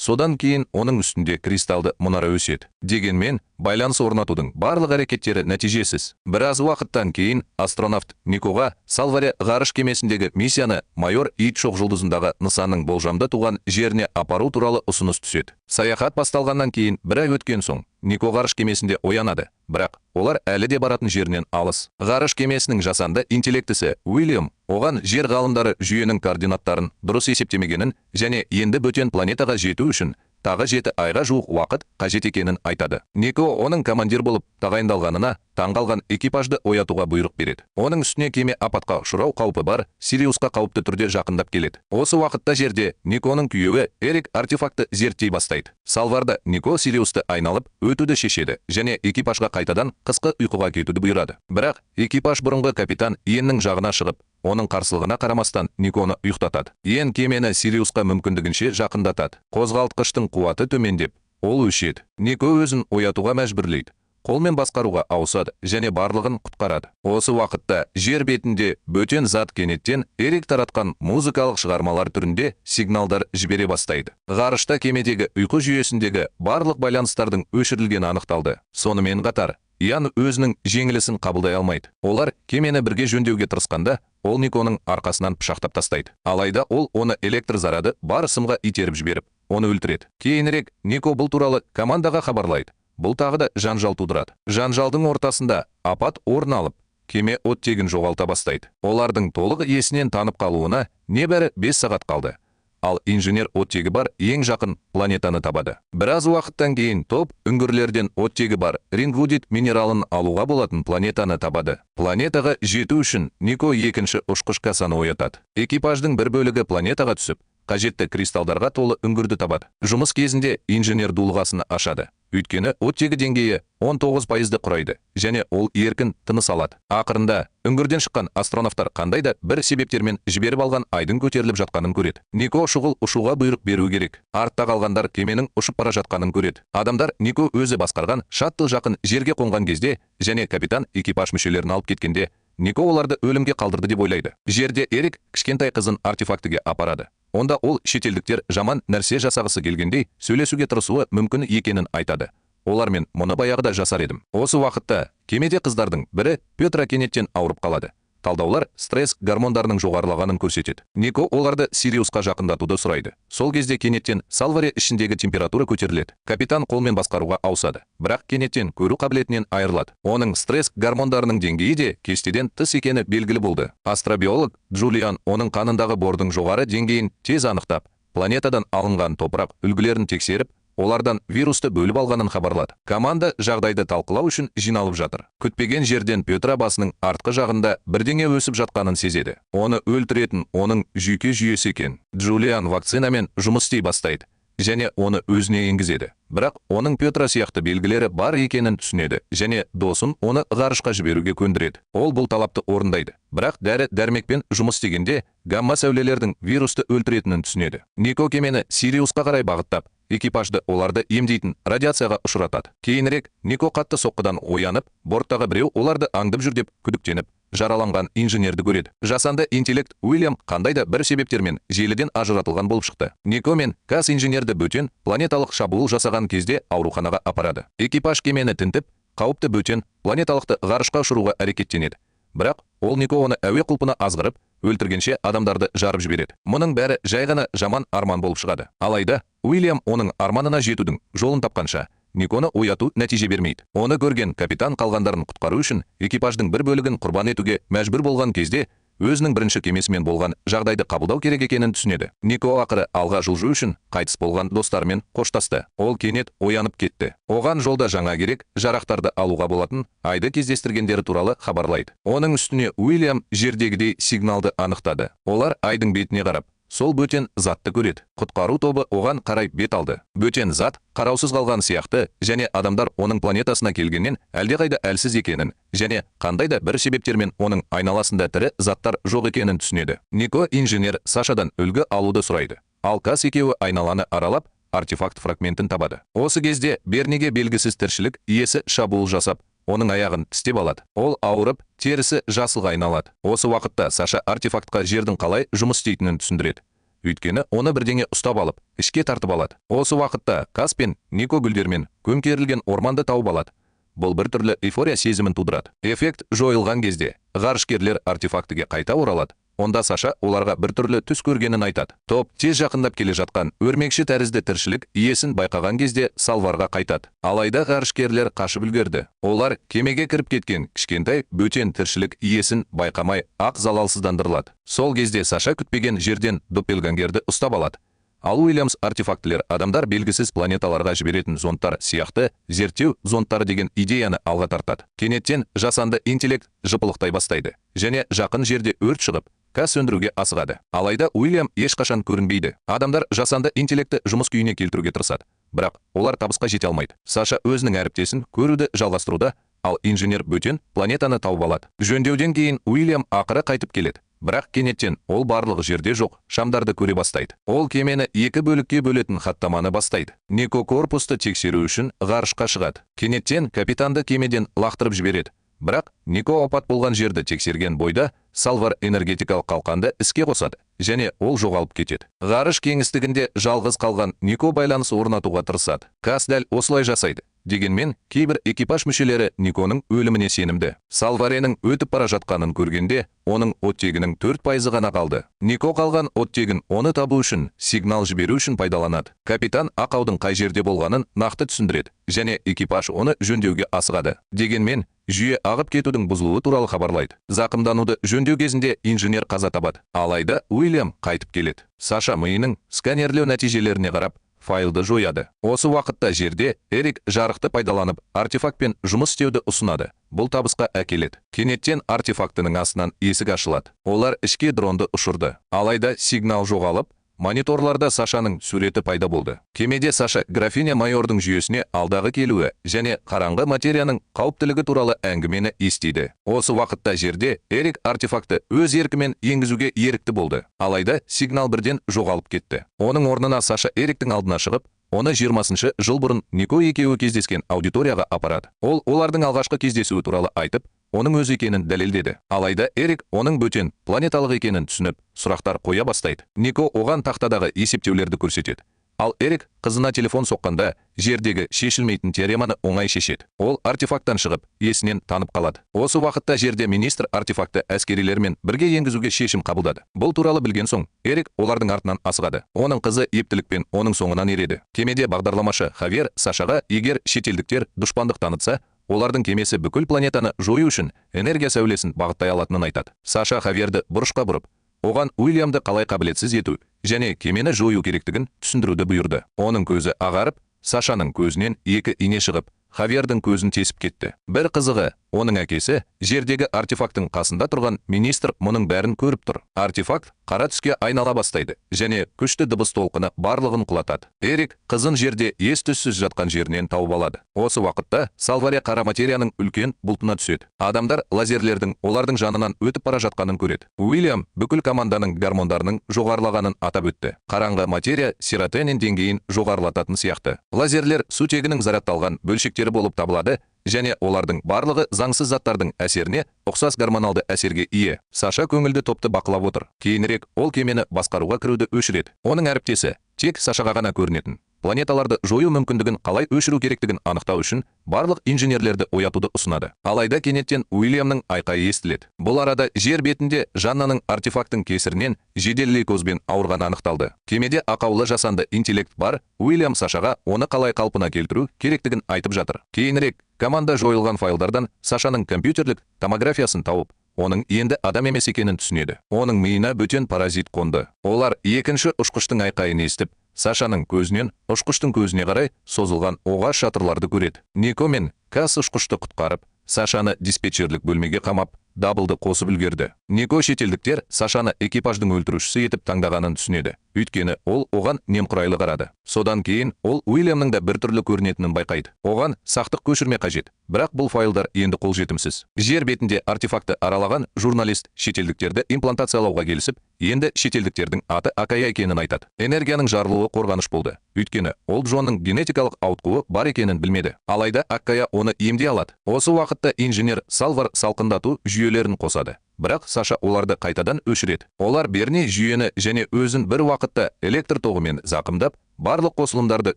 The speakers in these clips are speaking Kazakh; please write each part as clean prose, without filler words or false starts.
Содан кейін оның үстінде кристалды мұнара өседі. Дегенмен, байланыс орнатудың барлық әрекеттері нәтижесіз. Біраз уақыттан кейін астронавт Никоға Салваре ғарыш кемесіндегі миссияны майор ит шоқжұлдызындағы нысанның болжамды туған жеріне апару туралы ұсыныс түседі. Саяхат басталғаннан кейін бір ай өткен соң Нико ғарыш кемесінде оянады, бірақ олар әлі де баратын жерінен алыс. Ғарыш кемесінің жасанды интеллектісі Уильям оған жер ғалымдары жүйенің координаттарын дұрыс есептемегенін және енді бөтен планетаға жету үшін тағы 7 айға жуық уақыт қажет екенін айтады. Нико оның командир болып тағайындалғанына таңғалған экипажды оятуға бұйрық береді. Оның үстіне кеме апатқа ұшырау қаупі бар, Сириусқа қауіпті түрде жақындап келеді. Осы уақытта жерде Никоның күйеуі Эрик артефакты зерттей бастайды. Салварда Нико Сириусты айналып өтуді шешеді және экипажға қайтадан қысқы ұйқыға кетуді бұйырады. Бірақ экипаж бұрынғы капитан Иеннің жағына шығып, оның қарсылығына қарамастан Никоны ұйықтатады. Иен кемені Сириусқа мүмкіндігінше жақындатады. Қозғалтқыштың қуаты төмендеп, ол өшеді. Нико өзін оятуға мәжбүрлейді. Қолмен басқаруға ауысады және барлығын құтқарады. Осы уақытта жер бетінде бөтен зат кенеттен Эрик таратқан музыкалық шығармалар түрінде сигналдар жібере бастайды. Ғарышта кемедегі ұйқы жүйесіндегі барлық байланыстардың өшірілгені анықталды. Сонымен қатар Иан өзінің жеңілісін қабылдай алмайды. Олар кемені бірге жөндеуге тырысқанда, ол Никоның арқасынан пышақтап тастайды. Алайда ол оны электр заряды бар сымға итеріп жіберіп, оны өлтіреді. Кейінірек Нико бұл туралы командаға хабарлайды. Бұл тағы да жанжал тудырады. Жанжалдың ортасында апат орын алып, кеме оттегін жоғалта бастайды. Олардың толық есінен танып қалуына небәрі 5 сағат қалды. Ал инженер оттегі бар ең жақын планетаны табады. Біраз уақыттан кейін топ үңгірлерден оттегі бар рингвудит минералын алуға болатын планетаны табады. Планетаға жету үшін Нико екінші ұшқыш Касаны оятады. Экипаждың бір бөлігі планетаға түсіп, қажетті кристалдарға толы үңгірді табады. Жұмыс кезінде инженер дулығасын ашады. Өйткені оттегі деңгейі 19%-ді құрайды және ол еркін тыныс алады. Ақырында үңгірден шыққан астронавтар қандай да бір себептермен жіберіп алған айдың көтеріліп жатқанын көреді. Нико шұғыл ұшуға бұйрық беру керек. Артта қалғандар кеменің ұшып бара жатқанын көреді. Адамдар Нико өзі басқарған шаттыл жақын жерге қонған кезде және капитан экипаж мүшелерін алып кеткенде, Нико оларды өлімге қалдырды деп ойлайды. Жерде Эрик кішкентай қызын артефактіге апарады. Онда ол шетелдіктер жаман нәрсе жасағысы келгендей сөйлесуге тырысуы мүмкін екенін айтады. Олармен мұны баяғыда жасар едім. Осы уақытта кемеде қыздардың бірі Петра кенеттен ауырып қалады. Талдаулар стресс гормондарының жоғарылағанын көрсетеді. Нико оларды Сириусқа жақындатуды сұрайды. Сол кезде кенеттен Салваре ішіндегі температура көтеріледі. Капитан қолмен басқаруға ауысады. Бірақ кенеттен көру қабілетінен айырылады. Оның стресс гормондарының деңгейі де кестеден тыс екені белгілі болды. Астробиолог Джулиан оның қанындағы бордың жоғары деңгейін тез анықтап, планетадан алынған топырақ үлгілерін тексеріп, олардан вирусты бөліп алғанын хабарлады. Команда жағдайды талқылау үшін жиналып жатыр. Күтпеген жерден Петра басының артқы жағында бірдеңе өсіп жатқанын сезеді. Оны өлтіретін оның жүйке жүйесі екен. Джулиан вакцинамен жұмыс істей бастайды және оны өзіне енгізеді. Бірақ оның Петра сияқты белгілері бар екенін түсінеді және досын оны ғарышқа жіберуге көндіреді. Ол бұл талапты орындайды. Бірақ дәрі-дәрмекпен жұмыс істегенде гамма сәулелердің вирусты өлтіретінін түсінеді. Нико кемені Сириусқа қарай бағыттап, экипажды оларды емдейтін радиацияға ұшыратады. Кейінірек Нико қатты соққыдан оянып, борттағы біреу оларды аңдып жүр деп күдіктеніп, жараланған инженерді көреді. Жасанды интеллект Уильям қандай да бір себептермен желіден ажыратылған болып шықты. Нико мен Кас инженерді бөтен планеталық шабуыл жасаған кезде ауруханаға апарады. Экипаж кемені тінтіп, қауіпті бөтен планеталықты ғарышқа ұшыруға әрекеттенеді. Бірақ ол Нико оны әуе құлпына азғырып, өлтіргенше адамдарды жарып жібереді. Мұның бәрі жай ғана жаман арман болып шығады. Алайда Уильям оның арманына жетудің жолын тапқанша Никоны ояту нәтиже бермейді. Оны көрген капитан қалғандарын құтқару үшін экипаждың бір бөлігін құрбан етуге мәжбүр болған кезде өзінің бірінші кемесімен болған жағдайды қабылдау керек екенін түсінеді. Нико ақыры алға жылжу үшін қайтыс болған достарымен қоштасты. Ол кенет оянып кетті. Оған жолда жаңа керек жарақтарды алуға болатын айды кездестіргендері туралы хабарлайды. Оның үстіне Уильям жердегідей сигналды анықтады. Олар айдың бетіне қарап, сол бөтен затты көреді. Құтқару тобы оған қарай бет алды. Бөтен зат қараусыз қалған сияқты және адамдар оның планетасына келгеннен әлдеқайда әлсіз екенін және қандай да бір себептермен оның айналасында тірі заттар жоқ екенін түсінеді. Нико инженер Сашадан үлгі алуды сұрайды. Ал Кас екеуі айналаны аралап, артефакт фрагментін табады. Осы кезде Берниге белгісіз тіршілік иесі шабуыл жасап, оның аяғын тістеп алады. Ол ауырып, терісі жасылға айналады. Осы уақытта Саша артефактқа жердің қалай жұмыс істейтінін түсіндіреді. Өйткені оны бірдеңе ұстап алып, ішке тартып алады. Осы уақытта Кас пен Нико гүлдермен көмкерілген орманды тауып алады. Бұл бір түрлі эйфория сезімін тудырады. Эффект жойылған кезде ғарышкерлер артефактіге қайта оралады. Онда Саша оларға бір түрлі түс көргенін айтады. Топ тез жақындап келе жатқан өрмекші тәрізді тіршілік иесін байқаған кезде Салварға қайтады. Алайда ғарышкерлер қашып үлгерді. Олар кемеге кіріп кеткен кішкентай бөтен тіршілік иесін байқамай ақ залалсыздандырылады. Сол кезде Саша күтпеген жерден доппельгангерді ұстап алады. Ал Уильямс артефактілер адамдар белгісіз планеталарға жіберетін зондтар сияқты зерттеу зондтары деген идеяны алға тартады. Кенеттен жасанды интеллект жыпылықтай бастайды. Және жақын жерде өрт шығып, Кас сөндіруге асығады. Алайда Уильям ешқашан көрінбейді. Адамдар жасанды интеллекті жұмыс күйіне келтіруге тырысады. Бірақ олар табысқа жете алмайды. Саша өзінің әріптесін көруді жалғастыруда, ал инженер бөтен планетаны тауып алады. Жөндеуден кейін Уильям ақыры қайтып келеді. Бірақ кенеттен ол барлық жерде жоқ шамдарды көре бастайды. Ол кемені екі бөлікке бөлетін хаттаманы бастайды. Нико корпусты тексеру үшін ғарышқа шығады. Кенеттен капитанды кемеден лақтырып жібереді. Бірақ Нико апат болған жерді тексерген бойда Салвар энергетикалық қалқанды іске қосады, және ол жоғалып кетеді. Ғарыш кеңістігінде жалғыз қалған Нико байланыс орнатуға тырысады. Кас дәл осылай жасайды. Дегенмен, кейбір экипаж мүшелері Никоның өліміне сенімді. Салваренің өтіп бара жатқанын көргенде, оның оттегінің 4% ғана қалды. Нико қалған оттегін оны табу үшін, сигнал жіберу үшін пайдаланады. Капитан ақаудың қай жерде болғанын нақты түсіндіреді, және экипаж оны жөндеуге асығады. Дегенмен, жүйе ағып кетудің бұзылуы туралы хабарлайды. Зақымдануды жөндеу кезінде инженер қаза табады. Алайда Уильям қайтып келеді. Саша миының сканерлеу нәтижелеріне қарап, файлды жояды. Осы уақытта жерде Эрик жарықты пайдаланып артефактпен жұмыс істеуді ұсынады. Бұл табысқа әкеледі. Кенеттен артефактының астынан есік ашылады. Олар ішке дронды ұшырды. Алайда сигнал жоғалып, мониторларда Сашаның суреті пайда болды. Кемеде Саша графиня майордың жүйесіне алдағы келуі және қараңғы материяның қауіптілігі туралы әңгімені естиді. Осы уақытта жерде Эрик артефакты өз еркімен енгізуге ерікті болды. Алайда сигнал бірден жоғалып кетті. Оның орнына Саша Эриктің алдына шығып, оны 20-шы жыл бұрын Нико екеуі кездескен аудиторияға апарады. Ол олардың алғашқы кездесуі туралы айтып, оның өз екенін дәлелдеді. Алайда Эрик оның бөтен планеталық екенін түсініп, сұрақтар қоя бастайды. Нико оған тақтадағы есептеулерді көрсетеді. Ал Эрик қызына телефон соққанда жердегі шешілмейтін теореманы оңай шешеді. Ол артефакттан шығып, есінен танып қалады. Осы уақытта жерде министр артефакты әскерилермен бірге енгізуге шешім қабылдады. Бұл туралы білген соң, Эрик олардың артынан асығады. Оның қызы ептілікпен оның соңынан ереді. Кемеде бағдарламашы Хавьер Сашаға егер шетелдіктер дұшпандық танытса, олардың кемесі бүкіл планетаны жою үшін энергия сәулесін бағыттай алатынын айтады. Саша Хавьерді бұрышқа бұрып, оған Уильямды қалай қабілетсіз ету және кемені жою керектігін түсіндіруді бұйырды. Оның көзі ағарып, Сашаның көзінен екі ине шығып, Хавьердің көзін тесіп кетті. Бір қызығы, оның әкесі жердегі артефактың қасында тұрған министр мұның бәрін көріп тұр. Артефакт қара түске айнала бастайды және күшті дыбыс толқыны барлығын құлатады. Эрик қызын жерде ес-түссіз жатқан жерінен тауып алады. Осы уақытта Салваре қара материяның үлкен бұлтына түседі. Адамдар лазерлердің олардың жанынан өтіп бара жатқанын көреді. Уильям бүкіл команданың гормондарының жоғарылағанын атап өтті. Қараңғы материя серотонин деңгейін жоғарылататын сияқты. Лазерлер сутегінің зарядталған бөлшектері болып табылады, және олардың барлығы заңсыз заттардың әсеріне ұқсас гормоналды әсерге ие. Саша көңілді топты бақылап отыр. Кейінірек ол кемені басқаруға кіруді өшіреді. Оның әріптесі тек Сашаға ғана көрінетін. Планеталарды жою мүмкіндігін қалай өшіру керектігін анықтау үшін барлық инженерлерді оятуды ұсынады. Алайда кенеттен Уильямның айқайы естіледі. Бұл арада жер бетінде Жаннаның артефактың кесірінен жедел лейкозбен ауырғаны анықталды. Кемеде ақаулы жасанды интеллект бар. Уильям Сашаға оны қалай қалпына келтіру керектігін айтып жатыр. Кейінірек команда жойылған файлдардан Сашаның компьютерлік томографиясын тауып, оның енді адам емес екенін түсінеді. Оның миына бөтен паразит қонды. Олар екінші ұшқыштың айқайын естіп, Сашаның көзінен ұшқыштың көзіне қарай созылған оғаш шатырларды көреді. Нико мен Кас ұшқышты құтқарып, Сашаны диспетчерлік бөлмеге қамап, даблды қосып үлгерді. Нико шетелдіктер Сашаны экипаждың өлтірушісі етіп таңдағанын түсінеді. Өйткені ол оған немқұрайлы қарады. Содан кейін ол Уильямның да бір түрлі көрінетінін байқайды. Оған сақтық көшірме қажет. Бірақ бұл файлдар енді қолжетімсіз. Жер бетінде артефакты аралаған журналист шетелдіктерді имплантациялауға келісіп, енді шетелдіктердің аты Акая екенін айтады. Энергияның жарылуы қорғаныш болды. Өйткені ол Джонның генетикалық ауытқуы бар екенін білмеді. Алайда Акая оны емдей алады. Осы уақытта инженер Салвар салқындату жүйелерін қосады. бірақ Саша оларды қайтадан өшіреді. Олар Берни жүйені және өзін бір уақытта электр тоғымен зақымдап, барлық қосылымдарды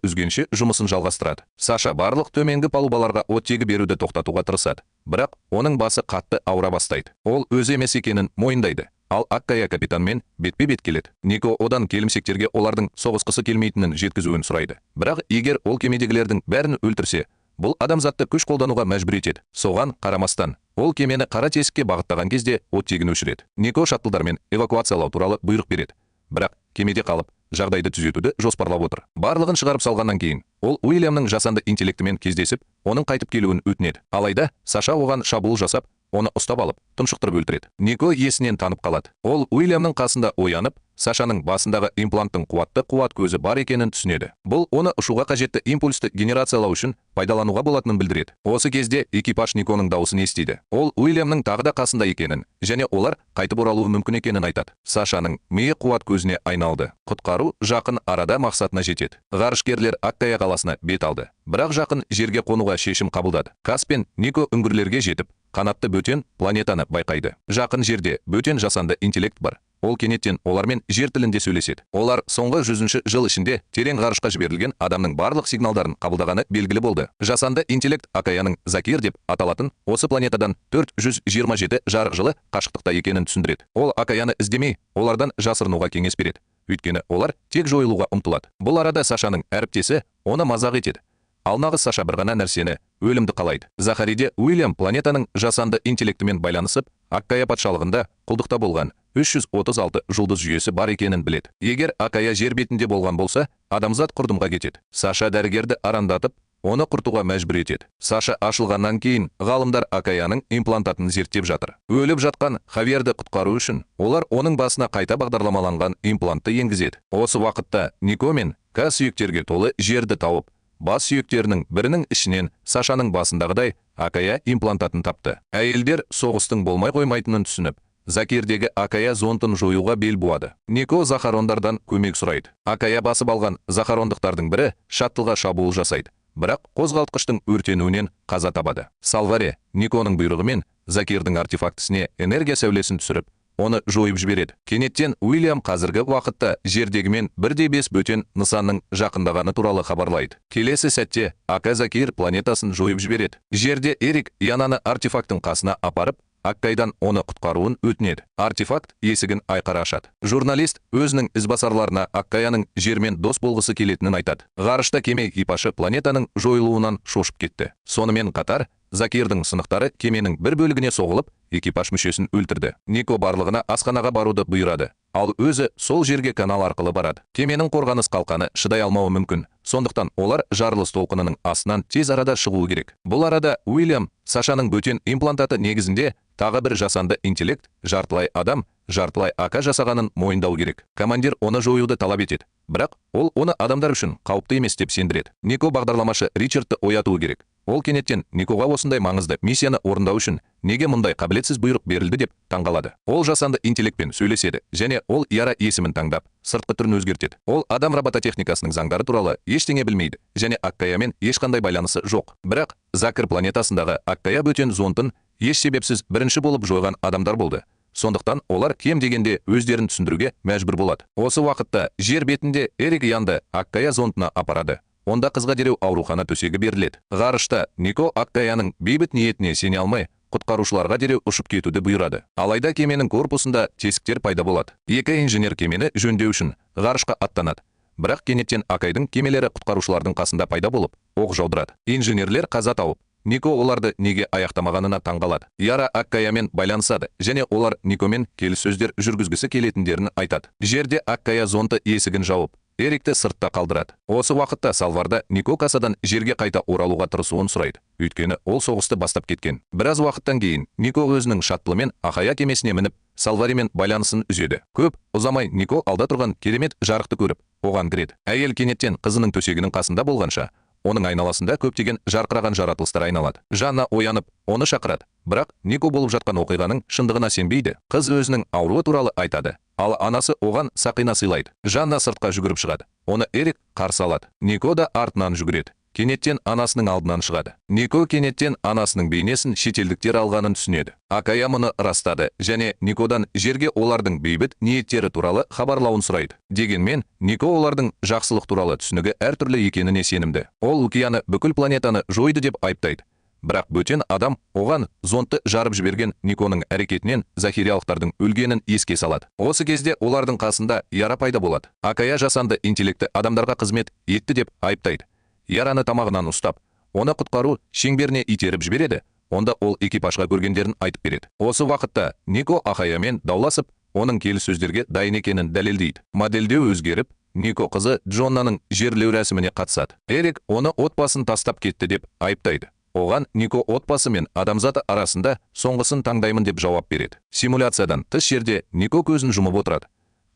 үзгенше жұмысын жалғастырады. Саша барлық төменгі палубаларға оттегі беруді тоқтатуға тырысады, бірақ оның басы қатты ауыра бастайды. Ол өз емес екенін мойындайды. Ал Аккая капитанмен бетпе-бет келеді. Нико одан келімсектерге олардың соғысқысы келмейтінін жеткізуін сұрайды. Бірақ егер ол кемедегілердің бәрін өлтірсе, бұл адамзатты күш қолдануға мәжбүр етеді. Соған қарамастан, ол кемені қара тесікке бағыттаған кезде оттегін өшіреді. Нико шаттылдармен эвакуациялау туралы бұйрық береді. Бірақ кемеде қалып, жағдайды түзетуді жоспарлап отыр. Барлығын шығарып салғаннан кейін, ол Уильямның жасанды интеллектімен кездесіп, оның қайтып келуін өтінеді. Алайда, Саша оған шабуыл жасап, оны ұстап алып, тұншықтырып өлтіреді. Нико есінен танып қалады. Ол Уильямның қасында оянып, Сашаның басындағы импланттың қуат көзі бар екенін түсінеді. Бұл оны ұшуға қажетті импульсті генерациялау үшін пайдалануға болатынын білдіреді. Осы кезде экипаж Никоның дауысын естиді. Ол Уильямның тағы да қасында екенін, және олар қайтып оралуы мүмкін екенін айтады. Сашаның миы қуат көзіне айналды. Құтқару жақын арада мақсатына жетеді. Ғарышкерлер Аккая қаласына бет алды. Бірақ жақын жерге қонуға шешім қабылдады. Кас пен Нико үңгірлерге жетіп, қанатты бөтен планетаны байқайды. Жақын жерде бөтен жасанды интеллект бар. Ол кенеттен олармен жер тілінде сөйлеседі. Олар соңғы 100 жыл ішінде терең ғарышқа жіберілген адамның барлық сигналдарын қабылдағаны белгілі болды. Жасанды интеллект Аккаяның Закир деп аталатын осы планетадан 427 жарық жылы қашықтықта екенін түсіндіреді. Ол Аккаяны іздемей, олардан жасырынуға кеңес береді. Өйткені олар тек жойылуға ұмтылады. Бұл арада Сашаның әріптесі оны мазақ етеді. Ал нағыз Саша бір ғана нәрсені, өлімді қалайды. Захариде Уильям планетаның жасанды интеллектімен байланысып, Аккая патшалығында құлдықта болған 336 жұлдыз жүйесі бар екенін біледі. Егер Аккая жер бетінде болған болса, адамзат құрдымға кетеді. Саша дәрігерді арандатып, оны құртуға мәжбүр етеді. Саша ашылғаннан кейін, ғалымдар Аккаяның имплантатын зерттеп жатыр. Өліп жатқан Хавьерді құтқару үшін, олар оның басына қайта бағдарламаланған имплантты енгізеді. Осы уақытта Нико мен Кас сүйектерге толы жерді тауып, бас сүйектерінің бірінің ішінен Сашаның басындағыдай Аккая имплантатын тапты. Әйелдер соғыстың болмай қоймайтынын түсініп, Закирдегі Аккая зонтын жоюға бел буады. Нико Захарондардан көмек сұрайды. Аккая басып алған Захарондықтардың бірі шаттылға шабуыл жасайды. Бірақ қозғалтқыштың өртенуінен қаза табады. Салваре Никоның бұйрығымен Закирдің артефактісіне энергия сәулесін түсіріп, оны жойып жібереді. Кенеттен Уильям қазіргі уақытта жердегімен 1/5 бөтен нысанның жақындағаны туралы хабарлайды. Келесі сәтте Ака Закир планетасын жойып жібереді. Жерде Эрик Янаны артефакттың қасына апарып, Аккайдан оны құтқаруын өтінеді. Артефакт есігін айқара ашады. Журналист өзінің ізбасарларына Аккаяның жермен дос болғысы келетінін айтады. Ғарышта кеме экипажы планетаның жойылуынан шошып кетті. Сонымен қатар, Закирдің сынықтары кеменің бір бөлігіне соғылып, экипаж мүшесін өлтірді. Нико барлығына асханаға баруды бұйырады. Ал өзі сол жерге канал арқылы барады. Кеменің қорғаныс қалқаны шыдай алмауы мүмкін. Сондықтан олар жарылыс толқынының астынан тез арада шығуы керек. Бұл арада Уильям Сашаның бөтен имплантаты негізінде тағы бір жасанды интеллект, жартылай адам, жартылай Ака жасағанын мойындау керек. Командир оны жоюды талап етеді. Бірақ ол оны адамдар үшін қауіпті емес деп сендіреді. Нико бағдарламашы Ричардты оятуы керек. Ол кенеттен Никоға осындай маңызды миссияны орындау үшін неге мұндай қабілетсіз бұйрық берілді деп таңғалады. Ол жасанды интеллектпен сөйлеседі, және ол Яра есімін таңдап, сыртқы түрін өзгертеді. Ол адам робототехникасының заңдары туралы ештеңе білмейді, және Аккаямен ешқандай байланысы жоқ. Бірақ Закир планетасындағы Аккая бөтен зонтын еш себепсіз бірінші болып жойған адамдар болды. Сондықтан олар кем дегенде өздерін түсіндіруге мәжбүр болады. Осы уақытта жер бетінде Эрик Янды Аккая зонтына апарады. Онда қызға дереу аурухана төсегі беріледі. Ғарышта Нико Аккаяның бейбіт ниетіне сене алмай, құтқарушыларға дереу ұшып кетуді бұйырады. Алайда кеменің корпусында тесіктер пайда болады. Екі инженер кемені жөндеу үшін ғарышқа аттанады. Бірақ кенеттен Аккайдың кемелері құтқарушылардың қасында пайда болып, оқ жаудырады. Инженерлер қаза тауып, Нико оларды неге аяқтамағанына таңғалады. Яра Аккаямен байланысады, және олар Никомен келіссөздер жүргізгісі келетіндерін айтады. Жерде Аккая зонты есігін жауып, Эрикті сыртта қалдырады. Осы уақытта Салварда Нико касадан жерге қайта оралуға тырысуын сұрайды. Өйткені ол соғысты бастап кеткен. Біраз уақыттан кейін Нико өзінің шаттылымен Ахая кемесіне мініп, Салваремен байланысын үзеді. Көп ұзамай Нико алда тұрған керемет жарықты көріп, оған кіреді. Әйел кенеттен қызының төсегінің қасында болғанша, оның айналасында көптеген жарқыраған жаратылыстар айналады. Жанна оянып, оны шақырады. Бірақ Нико болып жатқан оқиғаның шындығына сенбейді. Қыз өзінің ауруы туралы айтады. Ал анасы оған сақина сыйлайды. Жанна сыртқа жүгіріп шығады. Оны Эрик қарсы алады. Нико да артынан жүгіреді. кенеттен анасының алдынан шығады. Нико кенеттен анасының бейнесін шетелдіктер алғанын түсінеді. Акая мұны растады және Никодан жерге олардың бейбіт ниеттері туралы хабарлауын сұрайды. Дегенмен, Нико олардың жақсылық туралы түсінігі әртүрлі екеніне сенімді. Ол Лукияны бүкіл планетаны жойды деп айыптайды. Бірақ бөтен адам оған зондты жарып жіберген Никоның әрекетінен захириялықтардың өлгенін еске салады. Осы кезде олардың қасында Яра пайда болады. Акая жасанды интеллекті адамдарға қызмет етті деп айыптайды. Яраны тамағынан ұстап, оны құтқару шеңберіне итеріп жібереді. Онда ол экипажға көргендерін айтып береді. Осы уақытта Нико Акаямен дауласып, оның келіссөздерге дайын екенін дәлелдейді. Модельдеу өзгеріп, Нико қызы Джоннаның жерлеу рәсіміне қатысады. Эрик оны отбасын тастап кетті деп айыптайды. Оған Нико отбасы мен адамзаты арасында соңғысын таңдаймын деп жауап береді. Симуляциядан тыс жерде Нико көзін жұмып отырады.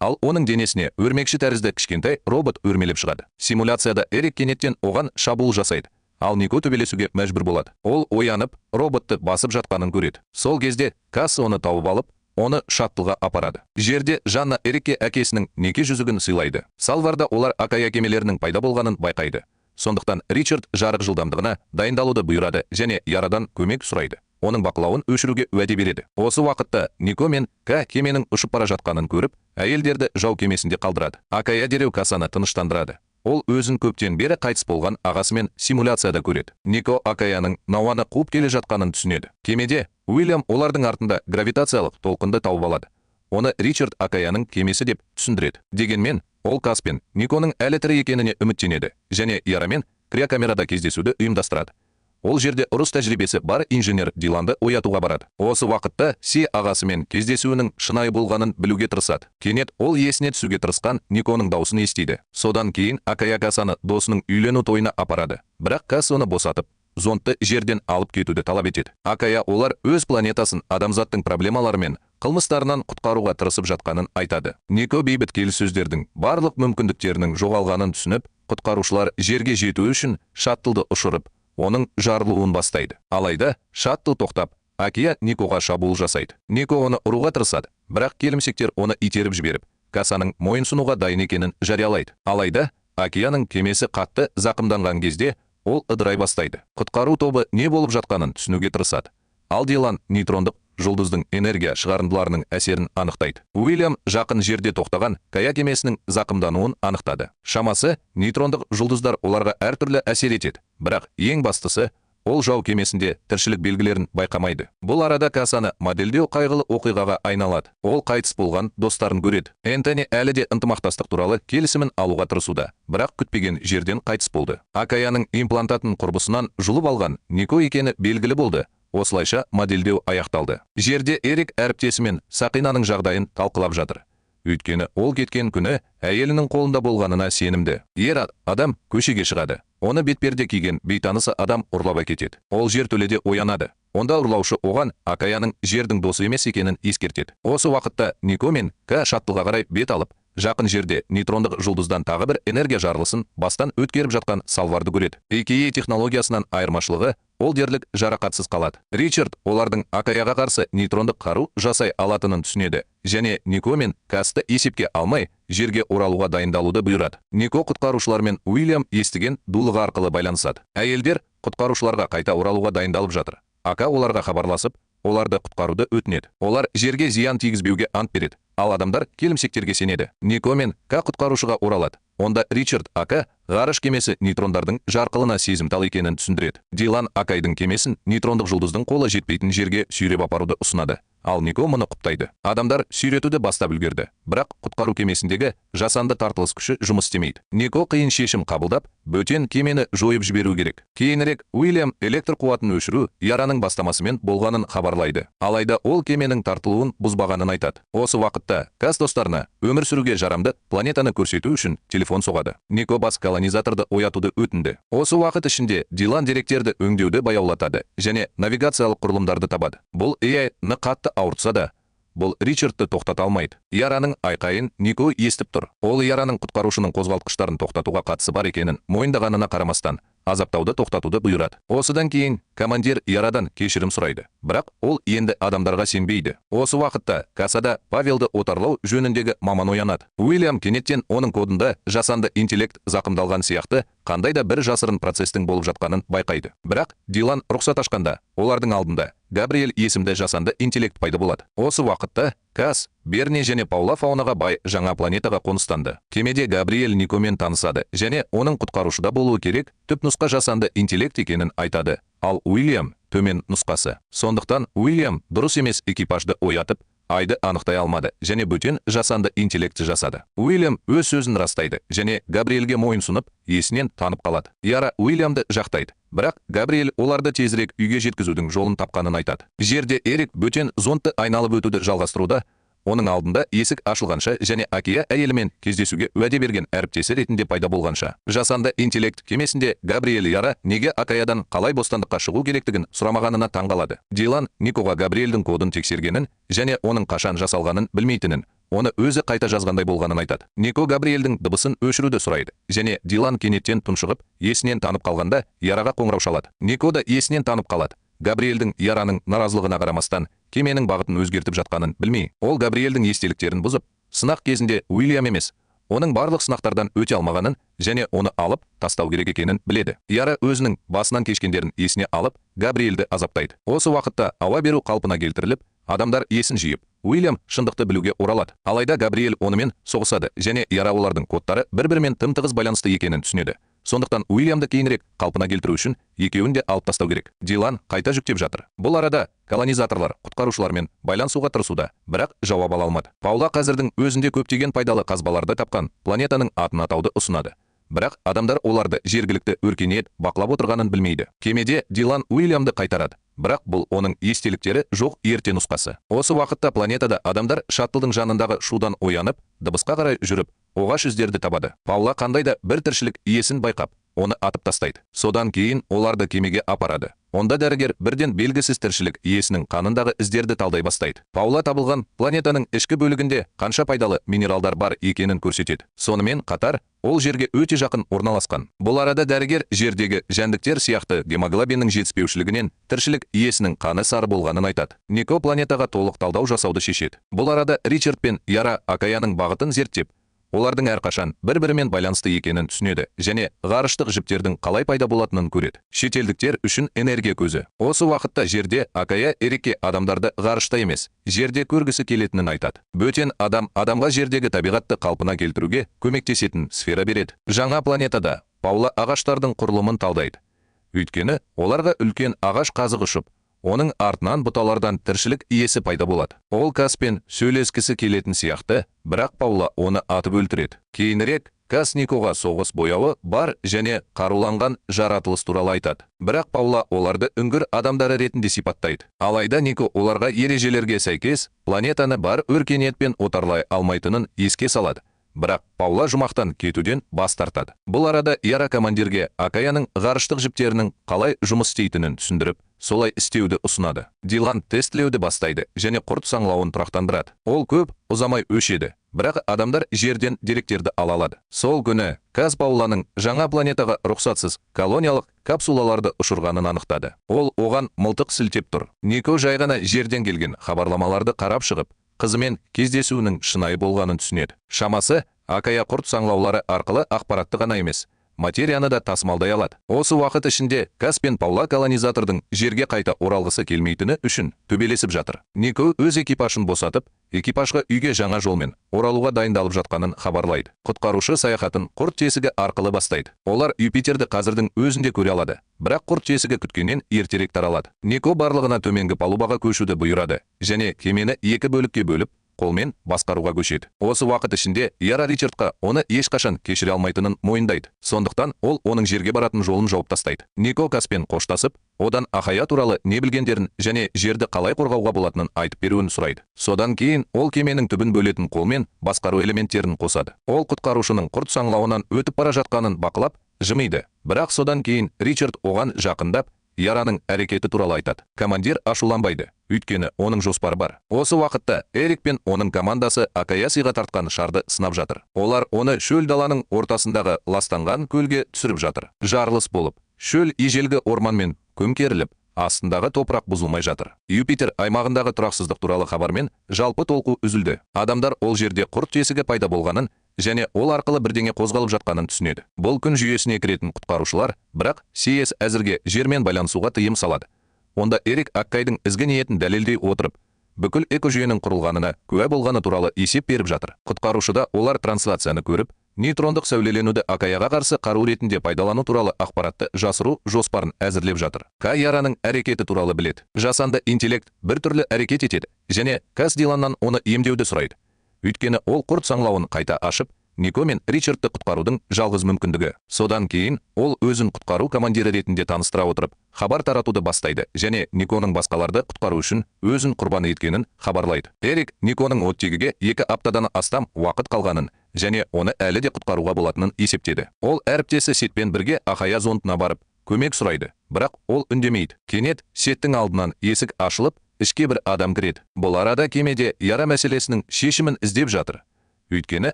Ал оның денесіне өрмекші тәрізді кішкентай робот өрмелеп шығады. Симуляцияда Эрик кенеттен оған шабуыл жасайды. Ал Нико төбелесуге мәжбүр болады. Ол оянып, роботты басып жатқанын көреді. Сол кезде Касс оны тауып алып, оны шаттылға апарады. Жерде Жанна Эрикке әкесінің неке жүзігін сыйлайды. Салварда олар Акая кемелерінің пайда болғанын байқайды. Сондықтан Ричард жарық жылдамдығына дайындалуды бұйырады және Ярадан көмек сұрайды. Оның бақылауын өшіруге уәде береді. Осы уақытта Нико мен Ка кеменің ұшып бара жатқанын көріп, әйелдерді жау кемесінде қалдырады. Акая дереу Кассаны тыныштандырады. Ол өзін көптен бері қайтыс болған ағасымен симуляцияда көреді. Нико Акаяның науаны қуып келе жатқанын түсінеді. Кемеде Уильям олардың артында гравитациялық толқынды тауып алады. Оны Ричард Акаяның кемесі деп түсіндіреді. Дегенмен, ол Касс пен Никоның әлі тірі екеніне үміттенеді және Ярамен криокамерада кездесуді ұйымдастырады. Ол жерде ұрыс тәжірибесі бар инженер Диланды оятуға барады. Осы уақытта Си ағасымен кездесуінің шынайы болғанын білуге тырысады. Кенет ол есіне түсуге тырысқан Никоның даусын естиді. Содан кейін Акая Кассаны досының үйлену тойына апарады. Бірақ Касс оны босатып, зондты жерден алып кетуді талап етеді. Акая олар өз планетасын адамзаттың проблемалары мен қылмыстарынан құтқаруға тырысып жатқанын айтады. Нико бейбіт келіссөздердің барлық мүмкіндіктерінің жоғалғанын түсініп, құтқарушылар жерге жету үшін шаттлды ұшырып, оның жарылуын бастайды. Алайда шаттл тоқтап, Акая Никоға шабуыл жасайды. Нико оны ұруға тырысады, бірақ келімсектер оны итеріп жіберіп, Кассаның мойынсынуға дайын екенін жариялайды. Алайда Акаяның кемесі қатты зақымданған кезде ол ыдырай бастайды. Құтқару тобы не болып жатқанын түсінуге тырысады. Ал Дилан нейтрондық жұлдыздың энергия шығарындыларының әсерін анықтайды. Уильям жақын жерде тоқтаған Кая кемесінің зақымдануын анықтады. Шамасы, нейтрондық жұлдыздар оларға әртүрлі әсер етеді. Бірақ ең бастысы, ол жау кемесінде тіршілік белгілерін байқамайды. Бұл арада Кассаны модельдеу қайғылы оқиғаға айналады. Ол қайтыс болған достарын көреді. Энтони әлі де ынтымақтастық туралы келісімін алуға тырысуда, бірақ күтпеген жерден қайтыс болды. Акаяның имплантатын құрбысынан жұлып алған Нико екені белгілі болды. Осылайша модельдеу аяқталды. Жерде Эрик әріптесімен Сақинаның жағдайын талқылап жатыр. Өйткені ол кеткен күні әйелінің қолында болғанына сенімді. Ер адам көшеге шығады. Оны бетперде киген бейтанысы адам ұрлап әкетеді. Ол жертөледе оянады. Онда ұрлаушы оған Акаяның жердің досы емес екенін ескертеді. Осы уақытта Нико мен Ка шаттлға қарай бет алып, жақын жерде нейтрондық жұлдыздан тағы бір энергия жарылысын бастан өткеріп жатқан Салварды көреді. AKA технологиясынан айырмашылығы, ол дерлік жарақатсыз қалады. Ричард олардың Акаяға қарсы нейтрондық қару жасай алатынын түсінеді және Нико мен Кассты есепке алмай жерге оралуға дайындалуды бұйырады. Нико құтқарушылармен Уильям естіген дулығы арқылы байланысады. Әйелдер құтқарушыларға қайта оралуға дайындалып жатыр. Ака оларға хабарласып, оларды құтқаруды өтінеді. Олар жерге зиян тигізбеуге ант береді. Ал адамдар келімсектерге сенеді. Нико мен Ка құтқарушыға оралады. Онда Ричард Ака ғарыш кемесі нейтрондардың жарқылына сезімтал екенін түсіндіреді. Дилан Акайдың кемесін нейтрондық жұлдыздың қолы жетпейтін жерге сүйреп апаруды ұсынады. Ал Нико мұны құптайды. Адамдар сүйретуді бастап үлгерді. Бірақ құтқару кемесіндегі жасанды тартылыс күші жұмыс істемейді. Нико қиын шешім қабылдап, бөтен кемені жойып жіберу керек. Кейінірек Уильям электр қуатын өшіру Яраның бастамасымен болғанын хабарлайды. Алайда ол кеменің тартылуын бұзбағанын айтады. Осы уақытта Касс достарына өмір сүруге жарамды планетаны көрсету үшін телефон соғады. Нико бас колонизаторды оятуды өтінді. Осы уақыт ішінде Дилан деректерді өңдеуді баяулатады және навигациялық құрылымдарды табады. Бұл AI-ны қатты ауыртса да, бұл Ричардты тоқтата алмайды. Яраның айқайын Нико естіп тұр. Ол Яраның құтқарушының қозғалтқыштарын тоқтатуға қатысы бар екенін мойындағанына қарамастан, азаптауды тоқтатуды бұйырады. Осыдан кейін командир Ярадан кешірім сұрайды. Бірақ ол енді адамдарға сенбейді. Осы уақытта кассада Павелді отарлау жөніндегі маман оянады. Уильям кенеттен оның кодында жасанды интеллект зақымдалған сияқты қандай да бір жасырын процестің болып жатқанын байқайды. Бірақ Дилан рұқсат ашқанда, олардың алдында Габриэль есімді жасанды интеллект пайда болады. Осы уақытта Кас, Берни және Паула фаунаға бай жаңа планетаға қоныстанды. Кемеде Габриэль Никомен танысады және оның құтқарушыда болуы керек түпнұсқа жасанды интеллект екенін айтады. Ал Уильям төмен нұсқасы. Сондықтан Уильям дұрыс емес экипажды оятып, айды анықтай алмады және бөтен жасанды интеллектті жасады. Уильям өз сөзін растайды және Габриэльге мойынсұнып, есінен танып қалады. Яра Уильямды жақтайды. Бірақ Габриэль оларды тезірек үйге жеткізудің жолын тапқанын айтады. Жерде Эрик бөтен зондты айналып өтуді жалғастыруда, оның алдында есік ашылғанша және Акия әйелімен кездесуге уәде берген әріптесі ретінде пайда болғанша. Жасанды интеллект кемесінде Габриэль Яра неге Акаядан қалай бостандыққа шығу керектігін сұрамағанына таңғалады. Дилан Никоға Габриэльдің кодын тексергенін және оның қашан жасалғанын білмейтінін, оны өзі қайта жазғандай болғанын айтады. Нико Габриэльдің дыбысын өшіруді сұрайды және Дилан кенеттен тұншығып, есінен танып қалғанда Яраға қоңырау шалады. Нико да есінен танып қалады. Габриэльдің Яраның наразылығына қарамастан кеменің бағытын өзгертіп жатқанын білмей, ол Габриэльдің естеліктерін бұзып, сынақ кезінде Уильям емес, оның барлық сынақтардан өте алмағанын және оны алып тастау керек екенін біледі. Яра өзінің басынан кешкендерін есіне алып, Габриэльді азаптайды. Осы уақытта ауа беру қалпына келтіріліп, адамдар есін жиып, Уильям шындықты білуге оралады. Алайда Габриэль онымен соғысады және Яра олардың кодтары бір-бірімен тым тығыз байланысты екенін түсінеді. Сондықтан Уильямды кейінірек қалпына келтіру үшін екеуін де алып тастау керек. Дилан қайта жүктеп жатыр. Бұл арада колонизаторлар құтқарушылармен байланысуға тырысуда, бірақ жауап ала алмады. Паула қазірдің өзінде көптеген пайдалы қазбаларды тапқан планетаның атын атауды ұсынады. Бірақ адамдар оларды жергілікті өркениет бақылап отырғанын білмейді. Кемеде Дилан Уильямды қайтарады. Бірақ бұл оның естеліктері жоқ ерте нұсқасы. Осы уақытта планетада адамдар шаттлдың жанындағы шудан оянып, дыбысқа қарай жүріп, оғаш іздерді табады. Паула қандай да бір тіршілік иесін байқап, оны атып тастайды. Содан кейін оларды кемеге апарады. Онда дәрігер бірден белгісіз тіршілік иесінің қанындағы іздерді талдай бастайды. Паула табылған планетаның ішкі бөлігінде қанша пайдалы минералдар бар екенін көрсетеді. Сонымен қатар, ол жерге өте жақын орналасқан. Бұл арада дәрігер жердегі жәндіктер сияқты гемоглобиннің жетіспеушілігінен тіршілік иесінің қаны сары болғанын айтады. Нико планетаға толық талдау жасауды шешеді. Бұл арада Ричард пен Яра Акаяның бағытын зерттеп, олардың әрқашан бір-бірімен байланысты екенін түсінеді және ғарыштық жіптердің қалай пайда болатынын көреді. Шетелдіктер үшін энергия көзі. Осы уақытта жерде Акая Эрикке адамдарды ғарышта емес, жерде көргісі келетінін айтады. Бөтен адам адамға жердегі табиғатты қалпына келтіруге көмектесетін сфера береді. Жаңа планетада Паула ағаштардың құрылымын талдайды. Өйткені оларға үлкен ағаш қазық ұшып, оның артынан бұталардан тіршілік иесі пайда болады. Ол Каспен сөйлескісі келетін сияқты, бірақ Паула оны атып өлтіреді. Кейінірек Кас Никоға соғыс бояуы бар және қаруланған жаратылыс туралы айтады. Бірақ Паула оларды үңгір адамдары ретінде сипаттайды. Алайда Нико оларға ережелерге сәйкес планетаны бар өркениетпен отарлай алмайтынын еске салады. Бірақ Паула жұмақтан кетуден бас тартады. Бұл арада Яра командирге Акаяның ғарыштық жіптерінің қалай жұмыс істейтінін түсіндіріп, солай істеуді ұсынады. Дилан тестілеуді бастайды және құрт саңлауын тұрақтандырады. Ол көп ұзамай өшеді, бірақ адамдар жерден деректерді ала алады. Сол күні Кас Пауланың жаңа планетаға рұқсатсыз колониялық капсулаларды ұшырғанын анықтады. Ол оған мылтық сілтеп тұр. Нико жай ғана жерден келген хабарламаларды қарап шығып, қызымен кездесуінің шынайы болғанын түсінеді. Шамасы, Акая құрт саңлаулары арқылы ақпаратты ғана емес, материяны да тасымалдай алады. Осы уақыт ішінде Кас пен Паула колонизатордың жерге қайта оралғысы келмейтіні үшін төбелесіп жатыр. Нико өз экипажын босатып, экипажға үйге жаңа жолмен оралуға дайындалып жатқанын хабарлайды. Құтқарушы саяхатын құрт тесігі арқылы бастайды. Олар Юпитерді қазірдің өзінде көре алады, бірақ құрт тесігі күткеннен ертерек таралады. Нико барлығына төменгі палубаға көшуді бұйырады және кемені екі бөлікке бөліп, қолмен басқаруға көшеді. Осы уақыт ішінде Яра Ричардқа оны ешқашан кешіре алмайтынын мойындайды. Сондықтан ол оның жерге баратын жолын жауып тастайды. Нико Каспен қоштасып, одан Акая туралы не білгендерін және жерді қалай қорғауға болатынын айтып беруін сұрайды. Содан кейін ол кеменің түбін бөлетін қолмен басқару элементтерін қосады. Ол құтқарушының құрт саңлауынан өтіп бара жатқанын бақылап, жымиды. Бірақ содан кейін Ричард оған жақындап, Яраның әрекеті туралы айтады. Командир ашуланбайды, өйткені оның жоспары бар. Осы уақытта Эрик пен оның командасы Акая сыйға тартқан шарды сынап жатыр. Олар оны шөл даланың ортасындағы ластанған көлге түсіріп жатыр. Жарылыс болып, Шөл ежелгі орманмен көмкеріліп, астындағы топырақ бұзылмай жатыр. Юпитер аймағындағы тұрақсыздық туралы хабармен жалпы толқу үзілді. Адамдар ол жерде құрт тесігі пайда болғанын және ол арқылы бірдеңе қозғалып жатқанын түсінеді. Бұл күн жүйесіне кіретін құтқарушылар, бірақ CS әзірге жермен байланысуға тыйым салады. Онда Эрик Аккайдың ізгі ниетін дәлелдей отырып, бүкіл экожүйенің құрылғанына куә болғаны туралы есеп беріп жатыр. Құтқарушыда олар трансляцияны көріп, нейтрондық сәулеленуді Акаяға қарсы қару ретінде пайдалану туралы ақпаратты жасыру жоспарын әзірлеп жатыр. Каяраның әрекеті туралы біледі. Жасанды интеллект бір түрлі әрекет етеді және Кас Диланнан оны емдеуді сұрайды. Өйткені ол құрт саңлауын қайта ашып, Нико мен Ричардты құтқарудың жалғыз мүмкіндігі. Содан кейін ол өзін құтқару командирі ретінде таныстыра отырып, хабар таратуды бастайды және Никоның басқаларды құтқару үшін өзін құрбан еткенін хабарлайды. Эрик Никоның оттегіге 2 аптадан астам уақыт қалғанын және оны әлі де құтқаруға болатынын есептеді. Ол әріптесі Сетпен бірге Акая зондына барып, көмек сұрайды, бірақ ол үндемейді. Кенет Сеттің алдынан есік ашылып, ішке бір адам кіреді. Бұл арада кемеде яра мәселесінің шешімін іздеп жатыр. Өйткені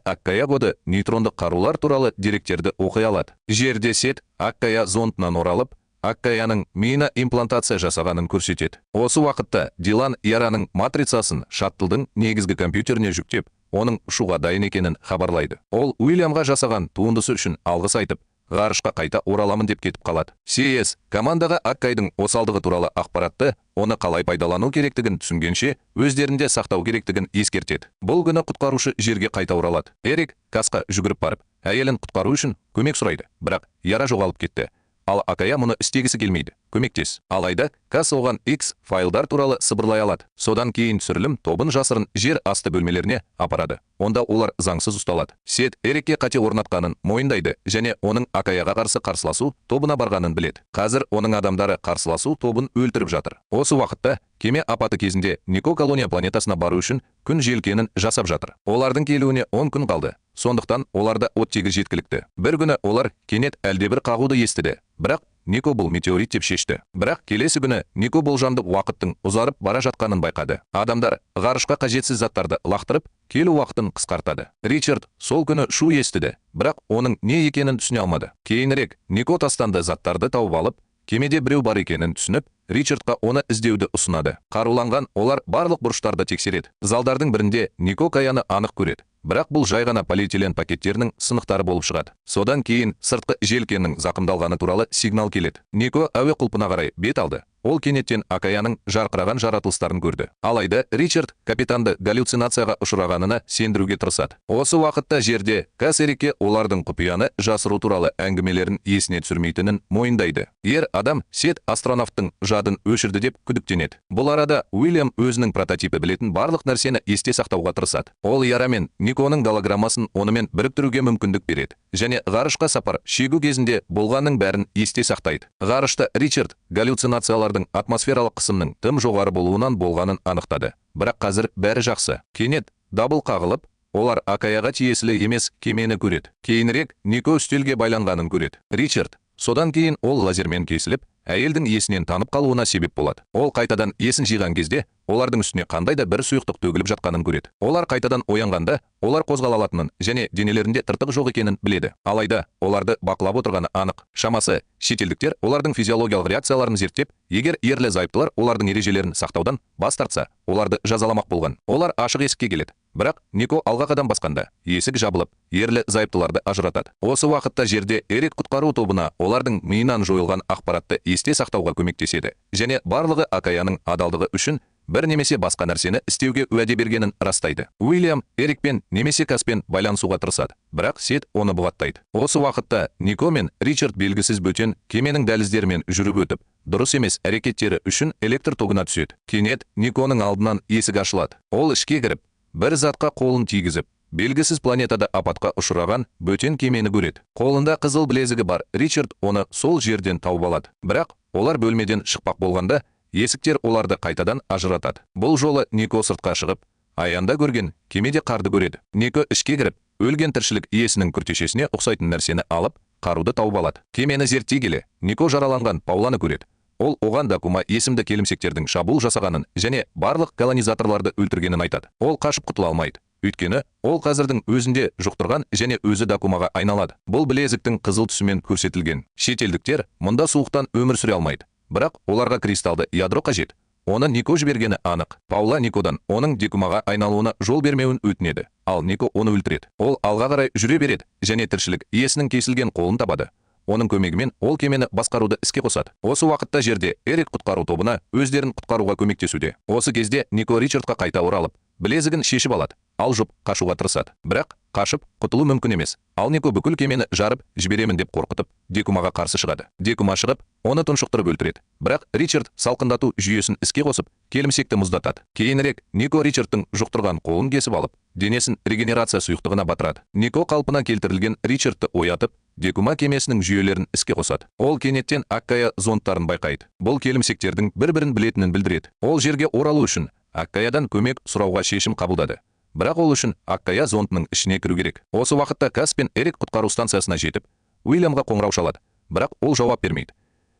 Аккая коды нейтрондық қарулар туралы деректерді оқи алады. Жерде Сет Аккая зондынан оралып, Аккаяның мина имплантация жасағанын көрсетеді. Осы уақытта Дилан яраның матрицасын шаттлдың негізгі компьютеріне жүктеп, оның ұшуға дайын екенін хабарлайды. Ол Уильямға жасаған туындысы үшін алғыс айтып, ғарышқа қайта ораламын деп кетіп қалады. CS командаға Аккайдың осалдығы туралы ақпаратты, оны қалай пайдалану керектігін түсінгенше, өздерінде сақтау керектігін ескертеді. Бұл күні құтқарушы жерге қайта оралады. Эрик Касқа жүгіріп барып, әйелін құтқару үшін көмек сұрайды, бірақ яра жоғалып кетті. Ал Акая мұны істегісі келмейді. Көмектес. Алайда Кас оған X файлдар туралы сыбырлай алады. Содан кейін түсірілім тобын жасырын жер асты бөлмелеріне апарады. Онда олар заңсыз ұсталады. Сет Эрикке қате орнатқанын мойындайды және оның Акаяға қарсы қарсыласу тобына барғанын біледі. Қазір оның адамдары қарсыласу тобын өлтіріп жатыр. Осы уақытта кеме апаты кезінде Нико колония планетасына бару үшін күн желкенін жасап жатыр. Олардың келуіне 10 күн қалды. Сондықтан оларда оттегі жеткілікті. Бір күні олар кенет әлдебір қағуды естіді. Бірақ Нико бұл метеорит деп шешті. Бірақ келесі күні Нико болжамды уақыттың ұзарып бара жатқанын байқады. Адамдар ғарышқа қажетсіз заттарды лақтырып, келу уақытын қысқартады. Ричард сол күні шу естіді, бірақ оның не екенін түсіне алмады. Кейінірек Нико тастанды заттарды тауып алып, кемеде біреу бар екенін түсініп, Ричардқа оны іздеуді ұсынады. Қаруланған олар барлық бұрыштарды тексереді. Залдардың бірінде Нико Каяны анық көреді. Бірақ бұл жай ғана полиэтилен пакеттерінің сынықтары болып шығады. Содан кейін сыртқы желкеннің зақымдалғаны туралы сигнал келеді. Нико әуе құлпына қарай бет алды. Ол кенеттен Акаяның жарқыраған жаратылыстарын көрді. Алайда Ричард капитанды галлюцинацияға ұшырағанына сендіруге тырысады. Осы уақытта жерде Кас Эрикке олардың құпияны жасыру туралы әңгімелерін есіне түсірмейтінін мойындайды. Ер адам Сет астронавттың жадын өшірді деп күдіктенеді. Бұл арада Уильям өзінің прототипі білетін барлық нәрсені есте сақтауға тырысады. Ол ярамен Никоның голограммасын онымен біріктіруге мүмкіндік береді және ғарышқа сапар шегу кезінде болғанның бәрін есте сақтайды. Ғарышта Ричард галлюцинациялардың атмосфералық қысымның тым жоғары болуынан болғанын анықтады. Бірақ қазір бәрі жақсы. Кенет дабыл қағылып, олар Акаяға тиесілі емес кемені көреді. Кейінірек Нико үстелге байланғанын көреді. Ричард содан кейін ол лазермен кесіліп, әйелдің есінен танып қалуына себеп болады. Ол қайтадан есін жиған кезде, олардың үстіне қандай да бір сұйықтық төгіліп жатқанын көреді. Олар қайтадан оянғанда, олар қозғала алатынын және денелерінде тыртық жоқ екенін біледі. Алайда, оларды бақылап отырғаны анық. Шамасы, шетелдіктер олардың физиологиялық реакцияларын зерттеп, егер ерлі зайыптылар олардың ережелерін сақтаудан бас тартса, оларды жазаламақ болған. Олар ашық есікке келеді. Бірақ Нико алға қадам басқанда, есік жабылып, ерлі зайыптыларды ажыратады. Осы уақытта жерде Эрик құтқару тобына олардың миынан жойылған ақпаратты есте сақтауға көмектеседі және барлығы Акаяның адалдығы үшін бір немесе басқа нәрсені істеуге уәде бергенін растайды. Уильям Эрикпен немесе Каспен байланысуға тырысады, бірақ Сет оны бұғаттайды. Осы уақытта Нико мен Ричард белгісіз бөтен кеменің дәліздерімен жүріп өтіп, дұрыс емес әрекеттері үшін электр тогына түседі. Кенет Никоның алдынан есік ашылады. Ол ішке кіріп, бір затқа қолын тигізіп, белгісіз планетада апатқа ұшыраған бөтен кемені көреді. Қолында қызыл білезігі бар Ричард оны сол жерден тауып алады. Бірақ олар бөлмеден шықпақ болғанда, есіктер оларды қайтадан ажыратады. Бұл жолы Нико сыртқа шығып, аяңда көрген кемеде қарды көреді. Нико ішке кіріп, өлген тіршілік иесінің күртешесіне ұқсайтын нәрсені алып, қаруды тауып алады. Кемені зерттей келе, Нико жараланған Пауланы көреді. Ол оған Дакума есімді келімсектердің шабуыл жасағанын және барлық колонизаторларды өлтіргенін айтады. Ол қашып құтыла алмайды. Өйткені ол қазірдің өзінде жұқтырған және өзі Дакумаға айналады. Бұл білезіктің қызыл түсімен көрсетілген. Шетелдіктер мұнда суықтан өмір сүре алмайды. Бірақ оларға кристалды ядро қажет. Оны Нико жібергені анық. Паула Никодан оның Дакумаға айналуына жол бермеуін өтінеді. Ал Нико оны өлтіреді. Ол алға қарай жүре береді және тіршілік иесінің кесілген қолын табады. Оның көмегімен ол кемені басқаруды іске қосады. Осы уақытта жерде Эрик құтқару тобына өздерін құтқаруға көмектесуде. Осы кезде Нико Ричардқа қайта оралып, білезігін шешіп алады. Ал жұп қашуға тырысады. Бірақ қашып құтылу мүмкін емес. Ал Нико бүкіл кемені жарып жіберемін деп қорқытып, Дакумаға қарсы шығады. Дакума шығып, оны тұншықтырып өлтіреді. Бірақ Ричард салқындату жүйесін іске қосып, келімсекті мұздатады. Кейінірек Нико Ричардтың жұқтырған қолын кесіп алып, денесін регенерация сұйықтығына батырады. Нико қалпына келтірілген Ричардты оятып, Дакума кемесінің жүйелерін іске қосады. Ол кенеттен Аккая зондтарын байқайды. Бұл келімсектердің бір-бірін білетінін білдіреді. Ол жерге оралу үшін Аккаядан көмек сұрауға шешім қабылдады. Бірақ ол үшін Аккая зондының ішіне кіру керек. Осы уақытта Кас пен Эрик құтқару станциясына жетіп, Уильямға қоңырау шалады. Бірақ ол жауап бермейді.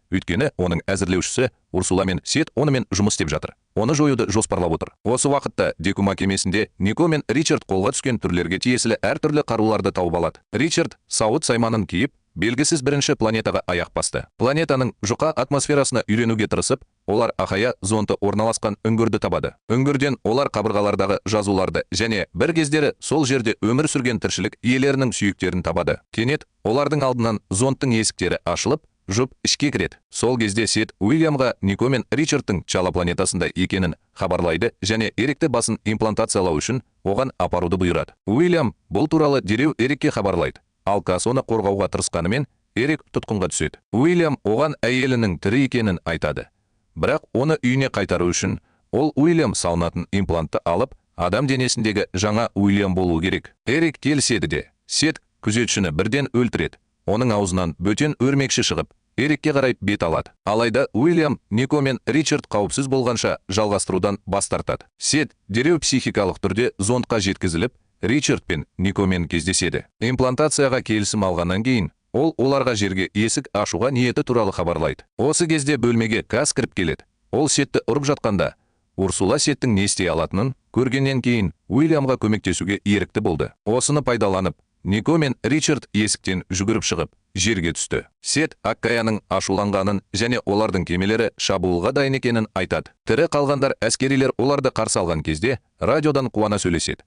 Өйткені оның әзірлеушісі Урсула мен Сет онымен жұмыс істеп жатыр. Оны жоюды жоспарлап отыр. Осы уақытта Дакума кемесінде Нико мен Ричард қолға түскен түрлерге тиесілі әртүрлі қаруларды тауып алады. Ричард сауыт сайманын киіп, белгісіз бірінші планетаға аяқ басты. Планетаның жұқа атмосферасына үйренуге тырысып, олар Ахая зонты орналасқан үңгірді табады. Үңгірден олар қабырғалардағы жазуларды және бір кездері сол жерде өмір сүрген тіршілік иелерінің сүйектерін табады. Кенет олардың алдынан зонттың есіктері ашылып, жұп ішке кіреді. Сол кезде Сет Уильямға Нико мен Ричардтың Чала планетасында екенін хабарлайды және Эрикті басын имплантациялау үшін оған апаруды бұйырады. Уильям бұл туралы дереу Эрикке хабарлайды. Ал Кас оны қорғауға тырысқанымен Эрик тұтқынға түседі. Уильям оған әйелінің тірі екенін айтады. Бірақ оны үйіне қайтару үшін ол Уильям салынатын имплантты алып, адам денесіндегі жаңа Уильям болу керек. Эрик келіседі де, Сет күзетшіні бірден өлтіреді. Оның аузынан бөтен өрмекші шығып, Эрикке қарай бет алады. Алайда Уильям Нико мен Ричард қауіпсіз болғанша жалғастырудан бас тартады. Сет дереу психикалық түрде зондқа жеткізіліп, Ричард пен Никомен кездеседі. Имплантацияға келісім алғаннан кейін, ол оларға жерге есік ашуға ниеті туралы хабарлайды. Осы кезде бөлмеге Кас кіріп келеді. Ол Сетті ұрып жатқанда, Урсула Сеттің не істей алатынын көргеннен кейін Уильямға көмектесуге ерікті болды. Осыны пайдаланып, Нико мен Ричард есіктен жүгіріп шығып, жерге түсті. Сет Аккаяның ашуланғанын және олардың кемелері шабуылға дайын екенін айтады. Тірі қалғандар әскерилер оларды қарсы алған кезде радиодан қуана сөйлеседі.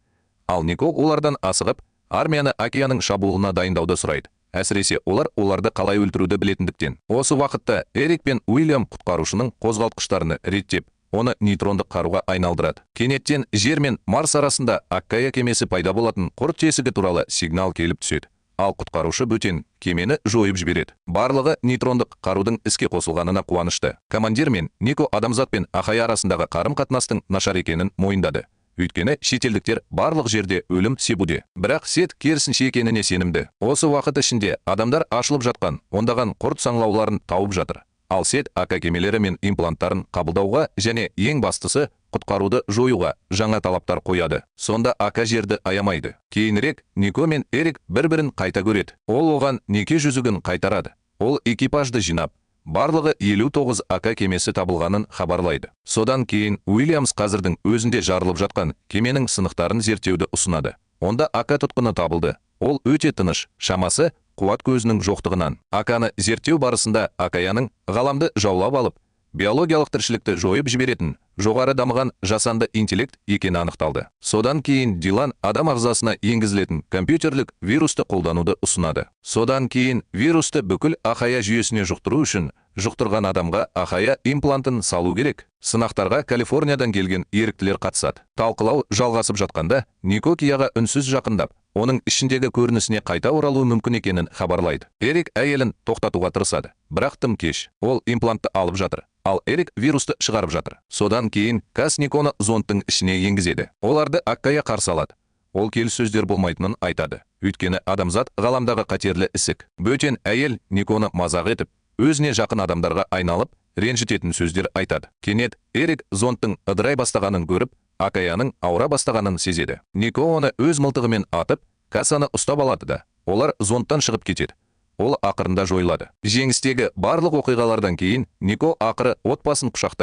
Ал Нико олардан асығып, армияны Аккаяның шабуылына дайындауды сұрайды. Әсіресе оларды қалай өлтіруді білетіндіктен. Осы уақытта Эрик пен Уильям құтқарушының қозғалтқыштарını реттеп, оны нейтрондық қаруға айналдырады. Кенеттен Жер мен Марс арасында Аккая кемесі пайда болатын құрт тесігі туралы сигнал келіп түседі. Ал құтқарушы бөтен кемені жойып жібереді. Барлығы нейтрондық қарудың іске қосылғанына қуанышты. Командир мен Нико адамзат пен Ахая арасындағы қарым-қатынастың нашар екенін мойындады. Өйткені шетелдіктер барлық жерде өлім себуде. Бірақ Сет керісінше екеніне сенімді. Осы уақыт ішінде адамдар ашылып жатқан, ондаған құрт саңлауларын тауып жатыр. Ал Сет Ака кемелері мен импланттарын қабылдауға және ең бастысы құтқаруды жоюға жаңа талаптар қояды. Сонда Ака жерді аямайды. Кейінірек Нико мен Эрик бір-бірін қайта көреді. Ол оған неке жүзігін қайтарады. Ол экипажды жинап, барлығы 59 Ака кемесі табылғанын хабарлайды. Содан кейін Уильямс қазірдің өзінде жарылып жатқан кеменің сынықтарын зерттеуді ұсынады. Онда Ака тұтқыны табылды. Ол өте тыныш, шамасы қуат көзінің жоқтығынан. Аканы зерттеу барысында Акаяның ғаламды жаулап алып, биологиялық тіршілікті жойып жіберетін жоғары дамыған жасанды интеллект екені анықталды. Содан кейін Дилан адам ағзасына енгізілетін компьютерлік вирусты қолдануды ұсынады. Содан кейін вирусты бүкіл Ахая жүйесіне жұқтыру үшін жұқтырған адамға Ахая имплантын салу керек. Сынақтарға Калифорниядан келген еріктілер қатысады. Талқылау жалғасып жатқанда Нико Кияға үнсіз жақындап, оның ішіндегі көрінісіне қайта оралу мүмкін екенін хабарлайды. Эрик әйелін тоқтатуға тырысады, бірақ тым кеш. Ол имплантты алып жатыр, ал Эрик вирусты шығарып жатыр. Содан кейін Кас Никоны зондтың ішіне енгізеді. Оларды Аккая қарсы алады. Ол келіссөздер болмайтынын айтады. Өйткені адамзат ғаламдағы қатерлі ісік. Бөтен әйел Никоны мазақ етіп, өзіне жақын адамдарға айналып, ренжітетін сөздер айтады. Кенет Эрик зондтың ыдырай бастағанын көріп, Акаяның ауыра бастағанын сезеді. Нико оны өз мылтығымен атып, Касаны ұстап алады да, олар зондтан шығып кетеді. Ол ақырында жойылады. Жеңістегі барлық оқиғалардан кейін Нико ақыры отбасын құшақтайды.